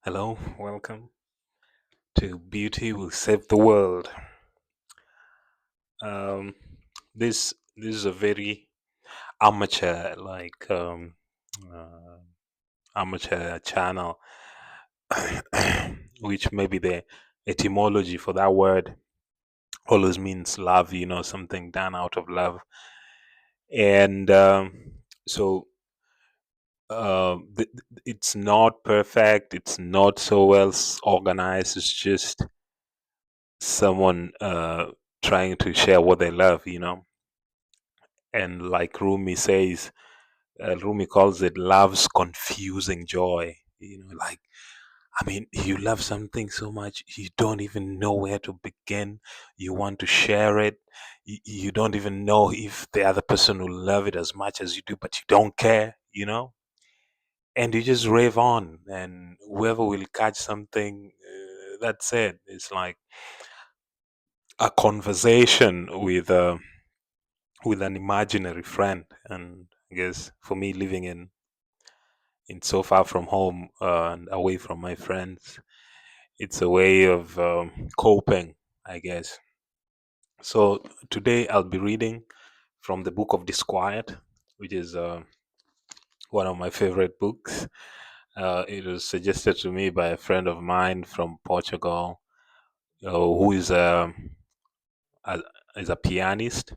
Hello, welcome to Beauty Will Save the World. Um, this is a very amateur uh, amateur channel, which maybe the etymology for that word always means love. Something done out of love, and so it's not perfect. It's not so well organized. It's just someone trying to share what they love. And like Rumi calls it love's confusing joy. Like, I mean, you love something so much, you don't even know where to begin. You want to share it. You don't even know if the other person will love it as much as you do, but you don't care. And you just rave on, and whoever will catch something, that's it. It's like a conversation with an imaginary friend. And I guess for me, living in so far from home and away from my friends, it's a way of coping, I guess. So today I'll be reading from the book of Disquiet, which is one of my favorite books. It was suggested to me by a friend of mine from Portugal, who a, is a pianist.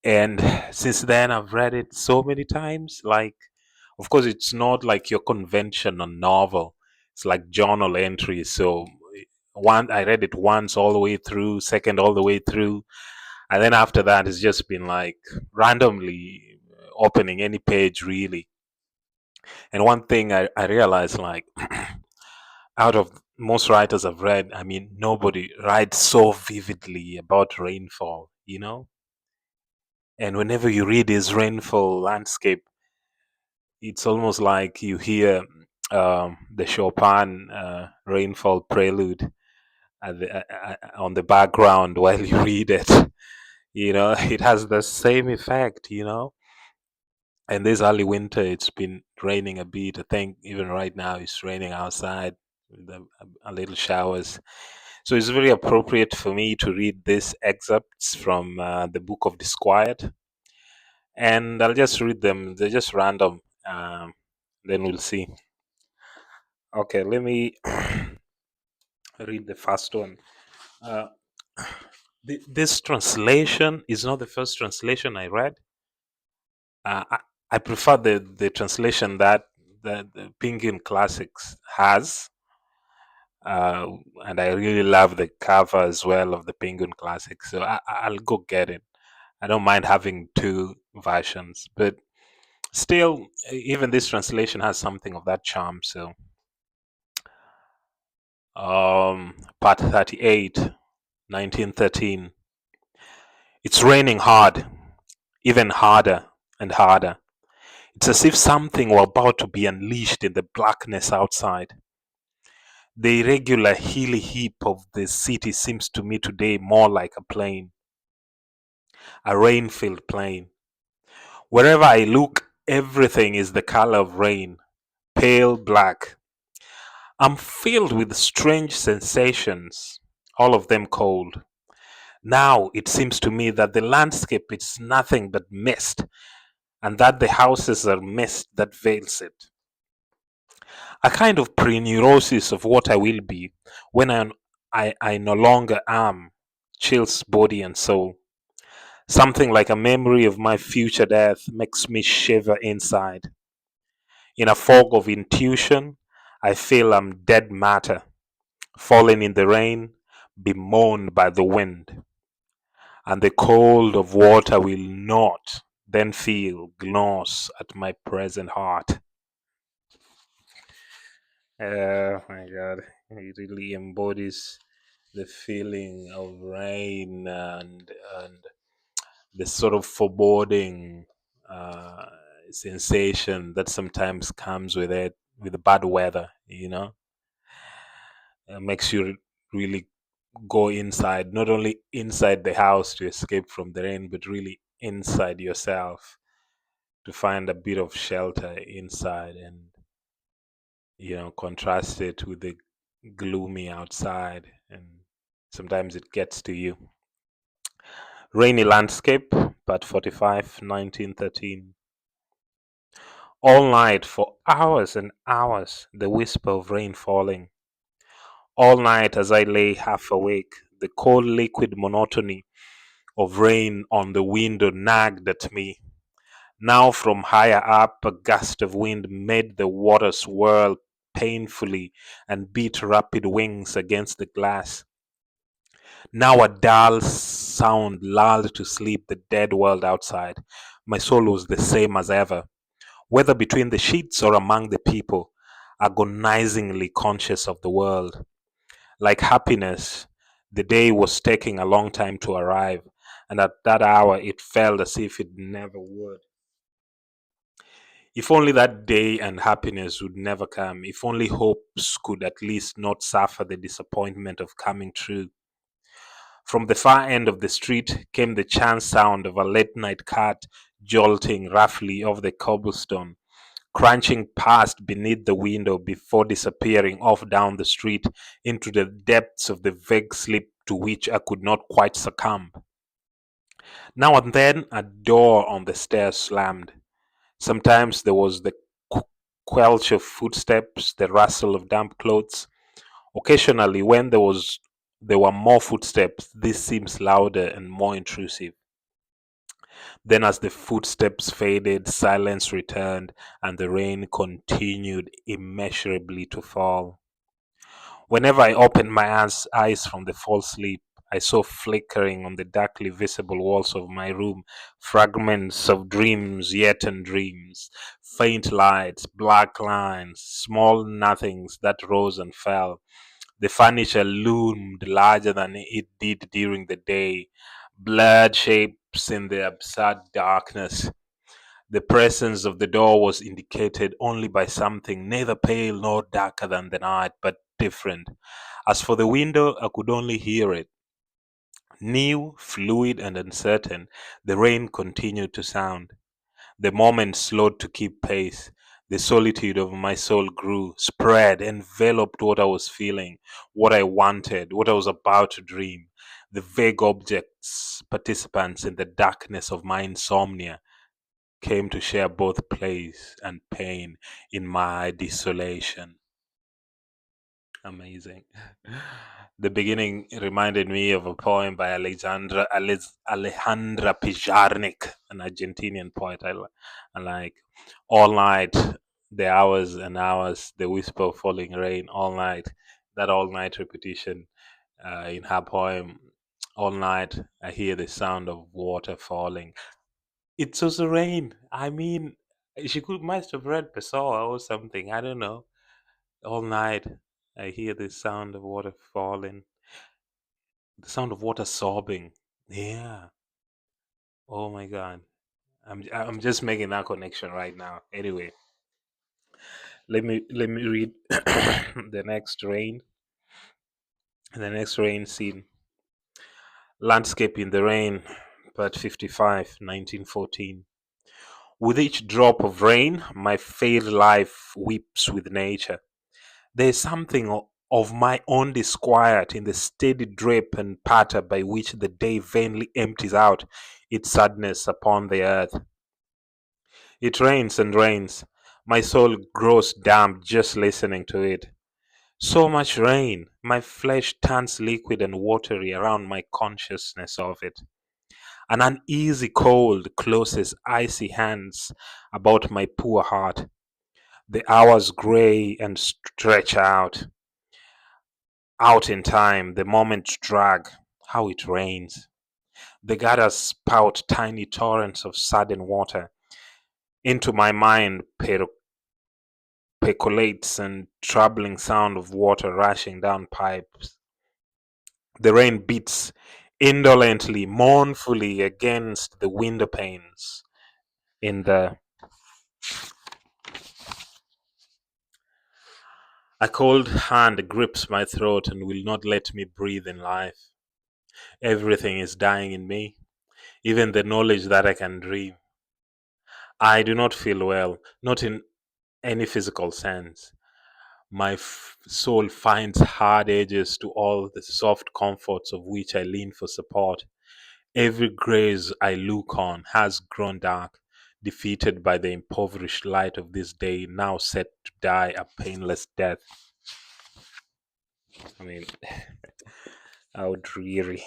And since then, I've read it so many times. Like, of course, it's not like your conventional novel. It's like journal entries. So I read it once all the way through, second all the way through, and then after that, it's just been like randomly opening any page really. And one thing I realized, like, out of most writers I've read, I mean, nobody writes so vividly about rainfall. And whenever you read his rainfall landscape, it's almost like you hear the Chopin rainfall prelude on the background while you read it. It has the same effect. And this early winter, it's been raining a bit. I think even right now it's raining outside with a little showers. So it's very appropriate for me to read these excerpts from the Book of Disquiet. And I'll just read them. They're just random. Then we'll see. Okay, let me read the first one. Uh, this translation is not the first translation I read. I prefer the translation that the Penguin Classics has, uh, and I really love the cover as well of the Penguin Classics. So I'll go get it. I don't mind having two versions, but still, even this translation has something of that charm. So, part 38, 1913. It's raining hard, even harder and harder. It's as if something were about to be unleashed in the blackness outside. The irregular hilly heap of the city seems to me today more like a plain, a rain-filled plain. Wherever I look, everything is the color of rain, pale black. I'm filled with strange sensations, all of them cold. Now it seems to me that the landscape is nothing but mist, and that the houses are mist that veils it. A kind of pre-neurosis of what I will be when I no longer am chills body and soul. Something like a memory of my future death makes me shiver inside. In a fog of intuition, I feel I'm dead matter, falling in the rain, bemoaned by the wind, and the cold of water will not then feel gnaws at my present heart. Oh my god, it really embodies the feeling of rain and the sort of foreboding uh, sensation that sometimes comes with it, with the bad weather. Makes you really go inside, not only inside the house to escape from the rain, but really inside yourself to find a bit of shelter inside. And contrast it with the gloomy outside, and sometimes it gets to you. Rainy landscape, part 45, 1913. All night, for hours and hours, the whisper of rain falling. All night, as I lay half awake, the cold liquid monotony of rain on the window nagged at me. Now, from higher up, a gust of wind made the water swirl painfully and beat rapid wings against the glass. Now, a dull sound lulled to sleep the dead world outside. My soul was the same as ever, whether between the sheets or among the people, agonizingly conscious of the world. Like happiness, the day was taking a long time to arrive, and at that hour it felt as if it never would. If only that day and happiness would never come, if only hopes could at least not suffer the disappointment of coming true. From the far end of the street came the chance sound of a late night cart jolting roughly off the cobblestone, crunching past beneath the window before disappearing off down the street into the depths of the vague sleep to which I could not quite succumb. Now and then a door on the stairs slammed. Sometimes there was the qu- quelch of footsteps, the rustle of damp clothes. Occasionally, when there were more footsteps, this seems louder and more intrusive. Then, as the footsteps faded, silence returned, and the rain continued immeasurably to fall. Whenever I opened my eyes from the false sleep, I saw flickering on the darkly visible walls of my room fragments of dreams yet and dreams, faint lights, black lines, small nothings that rose and fell. The furniture loomed larger than it did during the day, blurred shapes in the absurd darkness. The presence of the door was indicated only by something neither pale nor darker than the night, but different. As for the window, I could only hear it. New, fluid, and uncertain, the rain continued to sound. The moments slowed to keep pace. The solitude of my soul grew, spread, enveloped what I was feeling, what I wanted, what I was about to dream. The vague objects, participants in the darkness of my insomnia, came to share both place and pain in my desolation. Amazing. The beginning reminded me of a poem by Alejandra Pizarnik, an Argentinian poet. I like all night, the hours and hours, the whisper of falling rain, all night, that all night repetition in her poem. All night, I hear the sound of water falling. It's also rain. I mean, she could must have read Pessoa or something. I don't know. All night, I hear the sound of water falling, the sound of water sobbing. Yeah. Oh my God. I'm just making that connection right now. Anyway, let me read the next rain. The next rain scene. Landscape in the rain, part 55, 1914. With each drop of rain, my failed life weeps with nature. There is something of my own disquiet in the steady drip and patter by which the day vainly empties out its sadness upon the earth. It rains and rains. My soul grows damp just listening to it. So much rain, my flesh turns liquid and watery around my consciousness of it. An uneasy cold closes icy hands about my poor heart. The hours gray and stretch out in time, the moments drag. How it rains. The gutters spout tiny torrents of sudden water. Into my mind percolates and troubling sound of water rushing down pipes. The rain beats indolently, mournfully against the window panes. In the A cold hand grips my throat and will not let me breathe in life. Everything is dying in me, even the knowledge that I can dream. I do not feel well, not in any physical sense. My soul finds hard edges to all the soft comforts of which I lean for support. Every grace I look on has grown dark, defeated by the impoverished light of this day, now set to die a painless death. I mean, how dreary.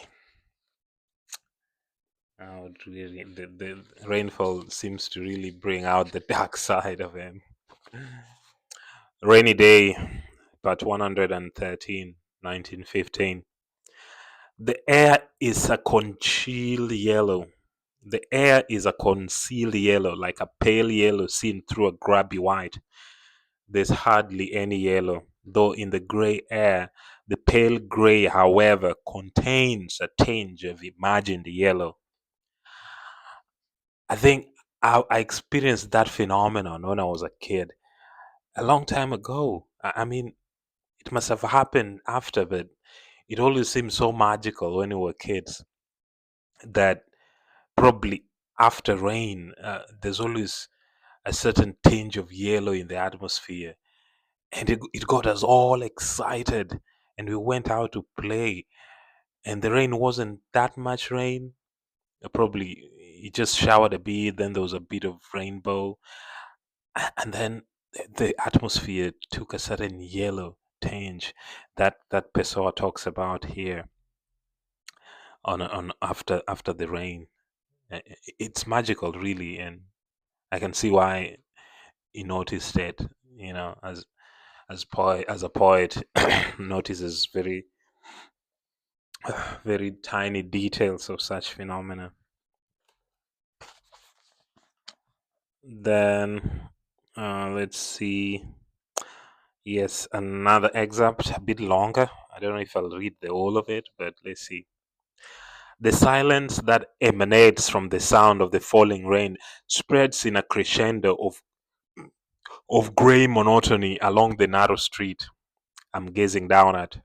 How dreary. The rainfall seems to really bring out the dark side of him. Rainy day, part 113, 1915. The air is a concealed yellow. The air is a concealed yellow, like a pale yellow seen through a grubby white. There's hardly any yellow, though in the gray air, the pale gray, however, contains a tinge of imagined yellow. I think I experienced that phenomenon when I was a kid, a long time ago. I mean, it must have happened after, but it always seemed so magical when we were kids that probably after rain, there's always a certain tinge of yellow in the atmosphere. And it got us all excited. And we went out to play. And the rain wasn't that much rain. Probably it just showered a bit, then there was a bit of rainbow. And then the atmosphere took a certain yellow tinge that Pessoa talks about here on after the rain. It's magical, really, and I can see why he noticed it. You know, as a poet, notices very tiny details of such phenomena. Then let's see. Yes, another excerpt, a bit longer. I don't know if I'll read the whole of it, but let's see. The silence that emanates from the sound of the falling rain spreads in a crescendo of grey monotony along the narrow street I'm gazing down at.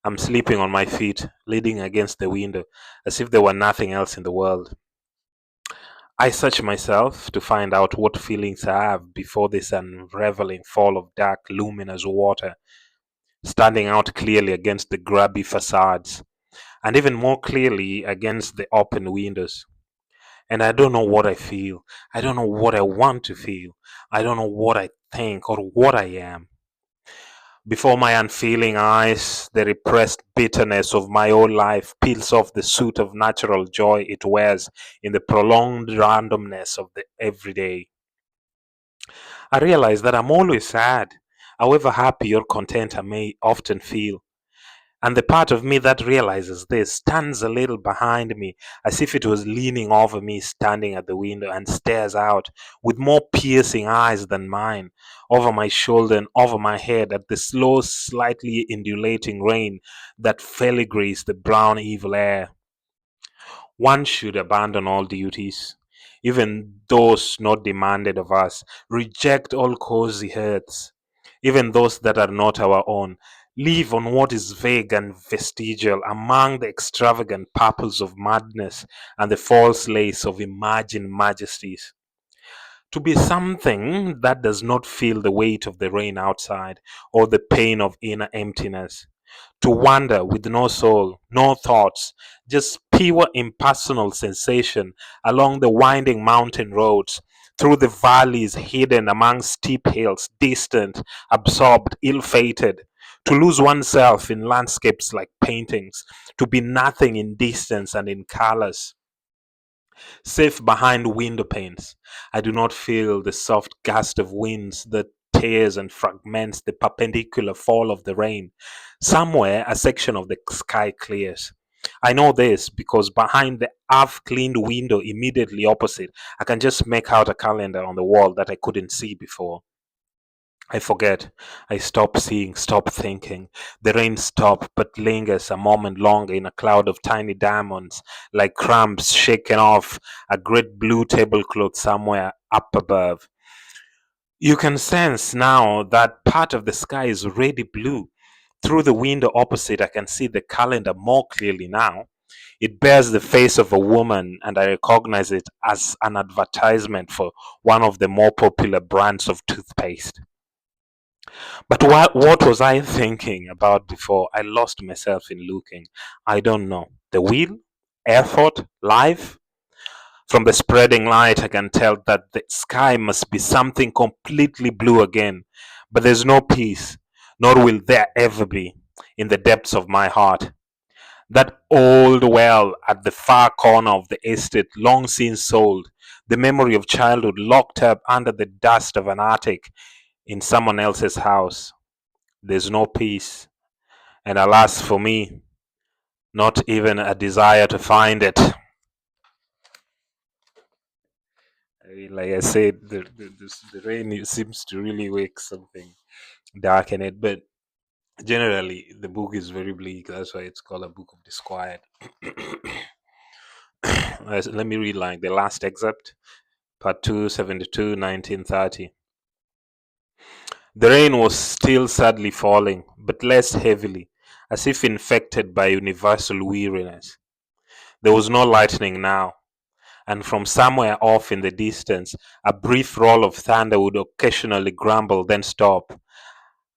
I'm sleeping on my feet, leaning against the window, as if there were nothing else in the world. I search myself to find out what feelings I have before this unraveling fall of dark, luminous water, standing out clearly against the grubby facades, and even more clearly against the open windows. And I don't know what I feel. I don't know what I want to feel. I don't know what I think or what I am. Before my unfeeling eyes, the repressed bitterness of my own life peels off the suit of natural joy it wears in the prolonged randomness of the everyday. I realize that I'm always sad, however happy or content I may often feel. And the part of me that realizes this stands a little behind me, as if it was leaning over me, standing at the window, and stares out with more piercing eyes than mine, over my shoulder and over my head at the slow, slightly undulating rain that filigranes the brown evil air. One should abandon all duties, even those not demanded of us, reject all cozy hearths, even those that are not our own, live on what is vague and vestigial among the extravagant purples of madness and the false lace of imagined majesties. To be something that does not feel the weight of the rain outside or the pain of inner emptiness, to wander with no soul, no thoughts, just pure impersonal sensation along the winding mountain roads, through the valleys hidden among steep hills, distant, absorbed, ill fated. To lose oneself in landscapes like paintings, to be nothing in distance and in colors. Safe behind window panes, I do not feel the soft gust of winds that tears and fragments the perpendicular fall of the rain. Somewhere, a section of the sky clears. I know this because behind the half cleaned window immediately opposite, I can just make out a calendar on the wall that I couldn't see before. I forget. I stop seeing, stop thinking. The rain stops, but lingers a moment longer in a cloud of tiny diamonds, like crumbs shaken off a great blue tablecloth somewhere up above. You can sense now that part of the sky is already blue. Through the window opposite, I can see the calendar more clearly now. It bears the face of a woman, and I recognize it as an advertisement for one of the more popular brands of toothpaste. But what was I thinking about before I lost myself in looking? I don't know. The wheel? Effort? Life? From the spreading light, I can tell that the sky must be something completely blue again. But there's no peace, nor will there ever be, in the depths of my heart. That old well at the far corner of the estate, long since sold, the memory of childhood locked up under the dust of an attic in someone else's house. There's no peace, and alas for me, not even a desire to find it. Like I said, the rain seems to really wake something dark in it, but generally the book is very bleak. That's why it's called a book of disquiet. Let me read like the last excerpt, part 272, 1930. The rain was still sadly falling, but less heavily, as if infected by universal weariness. There was no lightning now, and from somewhere off in the distance, a brief roll of thunder would occasionally grumble, then stop,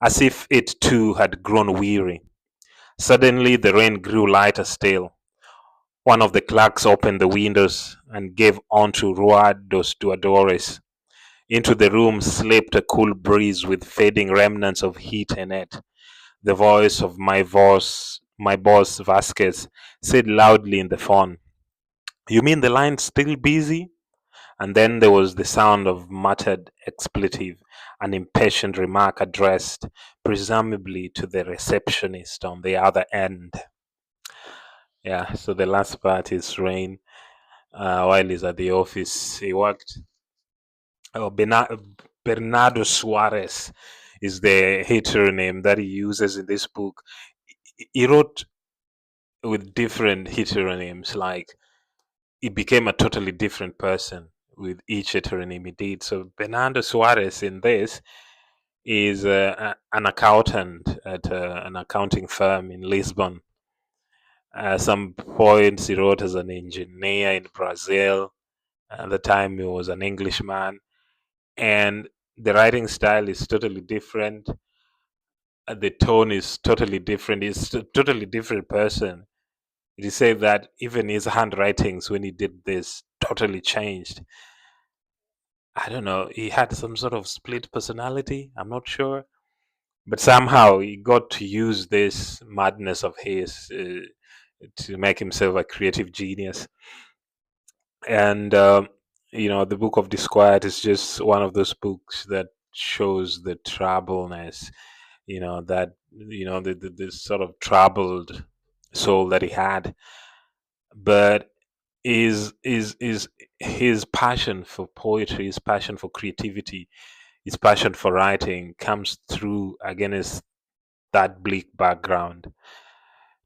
as if it too had grown weary. Suddenly, the rain grew lighter still. One of the clerks opened the windows and gave onto Rua dos Duadores. Into the room slipped a cool breeze with fading remnants of heat in it. The voice of my boss Vasquez, said loudly in the phone, "You mean the line's still busy?" And then there was the sound of muttered expletive, an impatient remark addressed, presumably to the receptionist on the other end. Yeah, so the last part is Rain. While he's at the office, he worked. Oh, Bernardo Suarez is the heteronym that he uses in this book. He wrote with different heteronyms, like he became a totally different person with each heteronym he did. So Bernardo Suarez in this is an accountant at an accounting firm in Lisbon. Some points he wrote as an engineer in Brazil. At the time, he was an Englishman, and the writing style is totally different. The tone is totally different. He's a totally different person. It is said that even his handwritings, when he did this, totally changed. I don't know. He had some sort of split personality. I'm not sure, but somehow he got to use this madness of his to make himself a creative genius. And the Book of Disquiet is just one of those books that shows the troubleness. That the sort of troubled soul that he had, but is his passion for poetry, his passion for creativity, his passion for writing comes through against that bleak background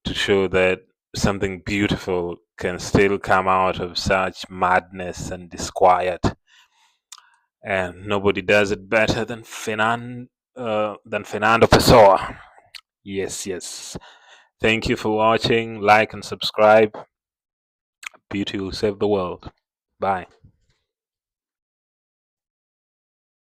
to show that something beautiful can still come out of such madness and disquiet. And nobody does it better than Fernando Pessoa. Yes, yes. Thank you for watching. Like and subscribe. Beauty will save the world. Bye.